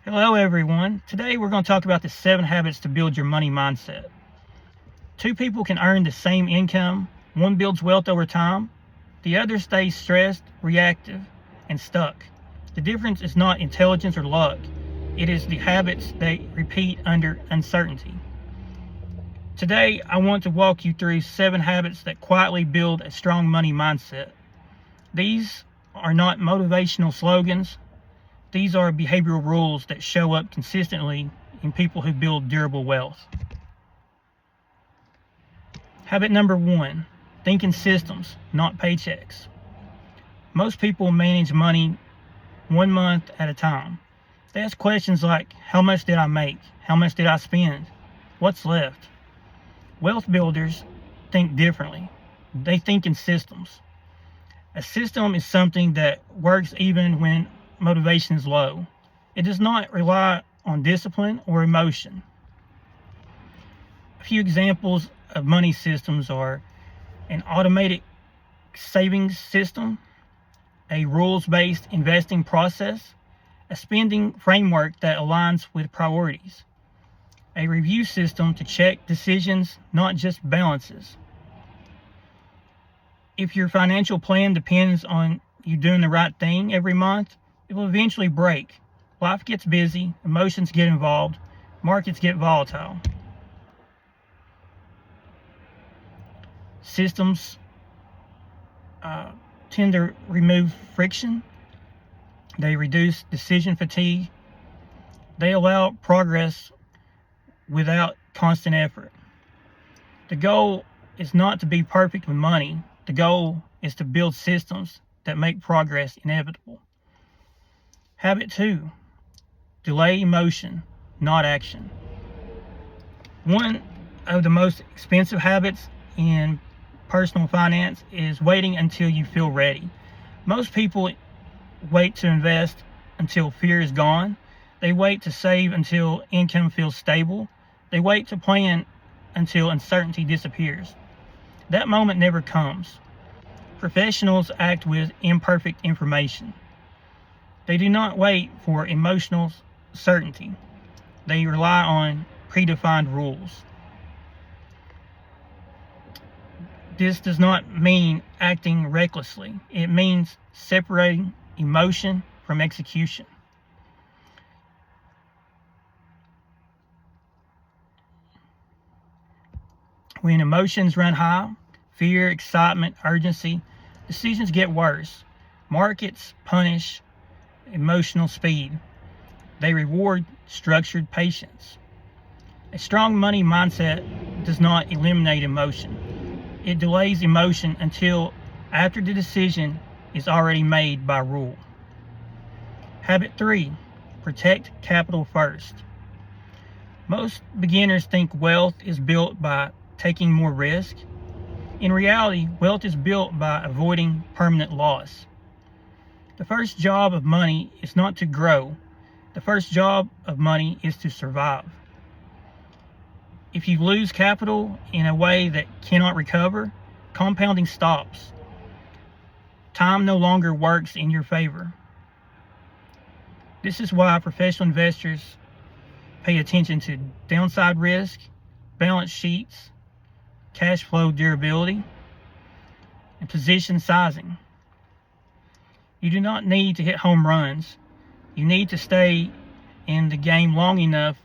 Hello everyone. Today we're going to talk about the 7 habits to build your money mindset. Two people can earn the same income. One builds wealth over time. The other stays stressed, reactive, and stuck. The difference is not intelligence or luck. It is the habits they repeat under uncertainty. Today I want to walk you through 7 habits that quietly build a strong money mindset. These are not motivational slogans. These are behavioral rules that show up consistently in people who build durable wealth. Habit number 1, think in systems, not paychecks. Most people manage money 1 month at a time. They ask questions like, how much did I make? How much did I spend? What's left? Wealth builders think differently. They think in systems. A system is something that works even when motivation is low. It does not rely on discipline or emotion. A few examples of money systems are an automated savings system, a rules-based investing process, a spending framework that aligns with priorities, a review system to check decisions, not just balances. If your financial plan depends on you doing the right thing every month, it will eventually break. Life gets busy, emotions get involved, markets get volatile. Systems tend to remove friction. They reduce decision fatigue. They allow progress without constant effort. The goal is not to be perfect with money. The goal is to build systems that make progress inevitable. Habit 2, delay emotion, not action. One of the most expensive habits in personal finance is waiting until you feel ready. Most people wait to invest until fear is gone. They wait to save until income feels stable. They wait to plan until uncertainty disappears. That moment never comes. Professionals act with imperfect information. They do not wait for emotional certainty. They rely on predefined rules. This does not mean acting recklessly. It means separating emotion from execution. When emotions run high, fear, excitement, urgency, decisions get worse. Markets punish emotional speed. They reward structured patience. A strong money mindset does not eliminate emotion. It delays emotion until after the decision is already made by rule. Habit 3, protect capital first. Most beginners think wealth is built by taking more risk. In reality, wealth is built by avoiding permanent loss. The first job of money is not to grow. The first job of money is to survive. If you lose capital in a way that cannot recover, compounding stops. Time no longer works in your favor. This is why professional investors pay attention to downside risk, balance sheets, cash flow durability, and position sizing. You do not need to hit home runs. You need to stay in the game long enough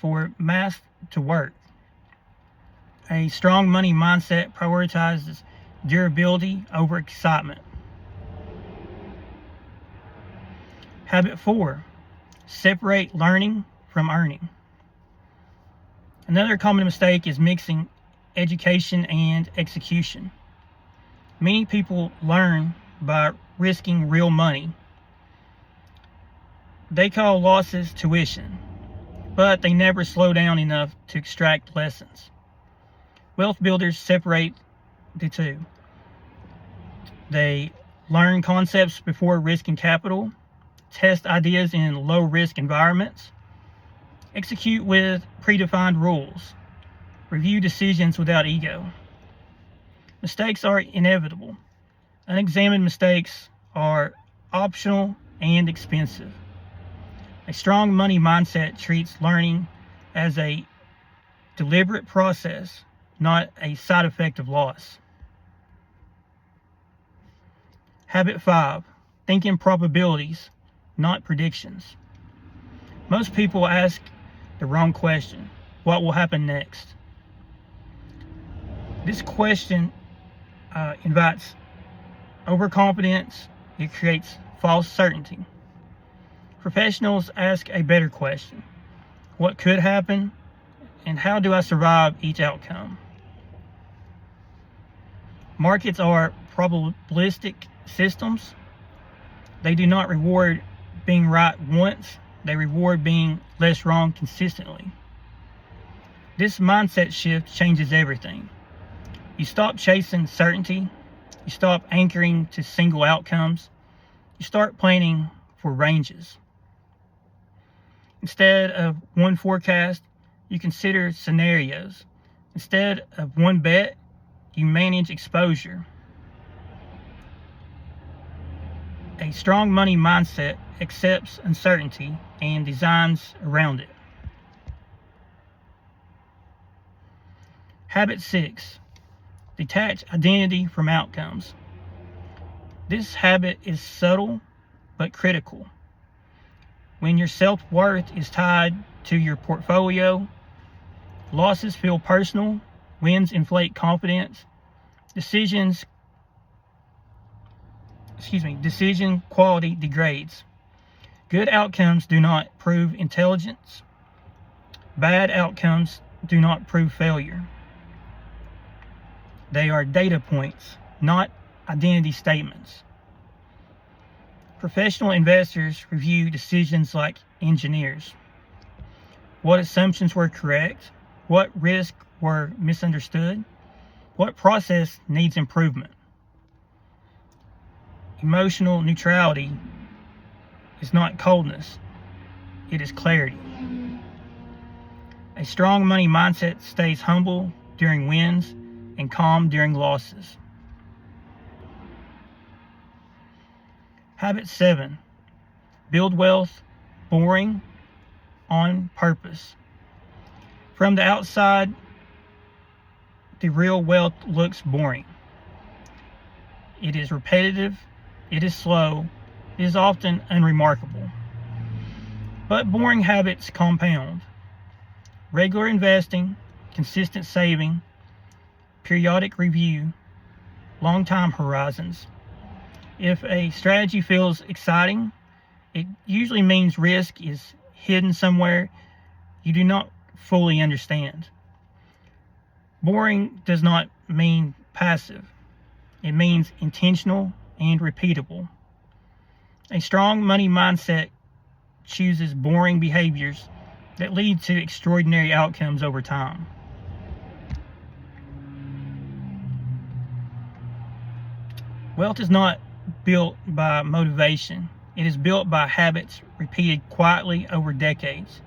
for math to work. A strong money mindset prioritizes durability over excitement. Habit 4, separate learning from earning. Another common mistake is mixing education and execution. Many people learn by risking real money. They call losses tuition, but they never slow down enough to extract lessons. Wealth builders separate the two. They learn concepts before risking capital, test ideas in low-risk environments, execute with predefined rules, review decisions without ego. Mistakes are inevitable. Unexamined mistakes are optional and expensive. A strong money mindset treats learning as a deliberate process, not a side effect of loss. Habit 5, think in probabilities, not predictions. Most people ask the wrong question. What will happen next? This question invites overconfidence. It creates false certainty. Professionals ask a better question. What could happen? And how do I survive each outcome? Markets are probabilistic systems. They do not reward being right once. They reward being less wrong consistently. This mindset shift changes everything. You stop chasing certainty. You stop anchoring to single outcomes. You start planning for ranges. Instead of one forecast, you consider scenarios. Instead of one bet, you manage exposure. A strong money mindset accepts uncertainty and designs around it. Habit 6, detach identity from outcomes. This habit is subtle but critical. When your self-worth is tied to your portfolio, losses feel personal, wins inflate confidence, decision quality degrades. Good outcomes do not prove intelligence. Bad outcomes do not prove failure. They are data points, not identity statements. Professional investors review decisions like engineers. What assumptions were correct? What risks were misunderstood? What process needs improvement? Emotional neutrality is not coldness, it is clarity. A strong money mindset stays humble during wins and calm during losses. Habit 7, build wealth boring on purpose. From the outside, the real wealth looks boring. It is repetitive, it is slow, it is often unremarkable. But boring habits compound. Regular investing, consistent saving, periodic review, long time horizons. If a strategy feels exciting, it usually means risk is hidden somewhere you do not fully understand. Boring does not mean passive. It means intentional and repeatable. A strong money mindset chooses boring behaviors that lead to extraordinary outcomes over time. Wealth is not built by motivation. It is built by habits repeated quietly over decades.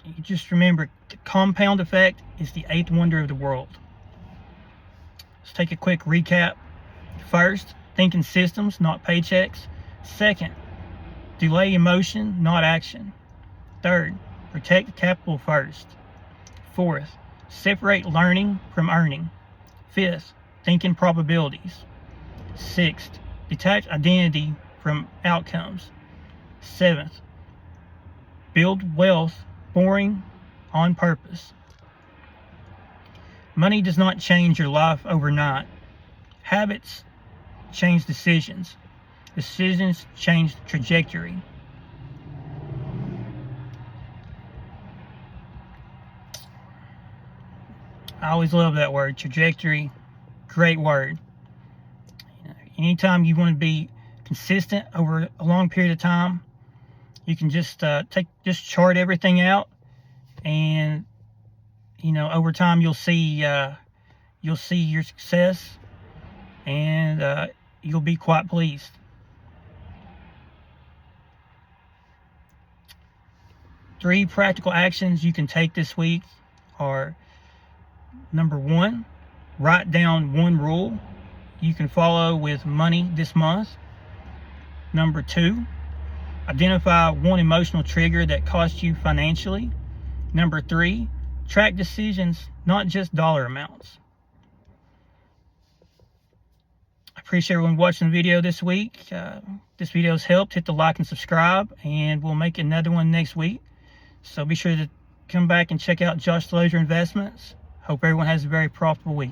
You just remember, the compound effect is the eighth wonder of the world. Let's take a quick recap. First, think in systems, not paychecks. Second, delay emotion, not action. Third, protect capital first. Fourth, separate learning from earning. Fifth, think in probabilities. Sixth, detach identity from outcomes. Seventh, build wealth boring on purpose. Money does not change your life overnight. Habits change decisions. Decisions change trajectory. I always love that word, trajectory. Great word. Anytime you want to be consistent over a long period of time, you can just chart everything out, and over time you'll see your success, and you'll be quite pleased. Three practical actions you can take this week are: number 1, write down one rule you can follow with money this month. Number 2, identify one emotional trigger that cost you financially. Number 3, track decisions, not just dollar amounts. I appreciate everyone watching the video this week. This video has helped. Hit the like and subscribe, and we'll make another one next week. So be sure to come back and check out Josh DeLozier Investments. Hope everyone has a very profitable week.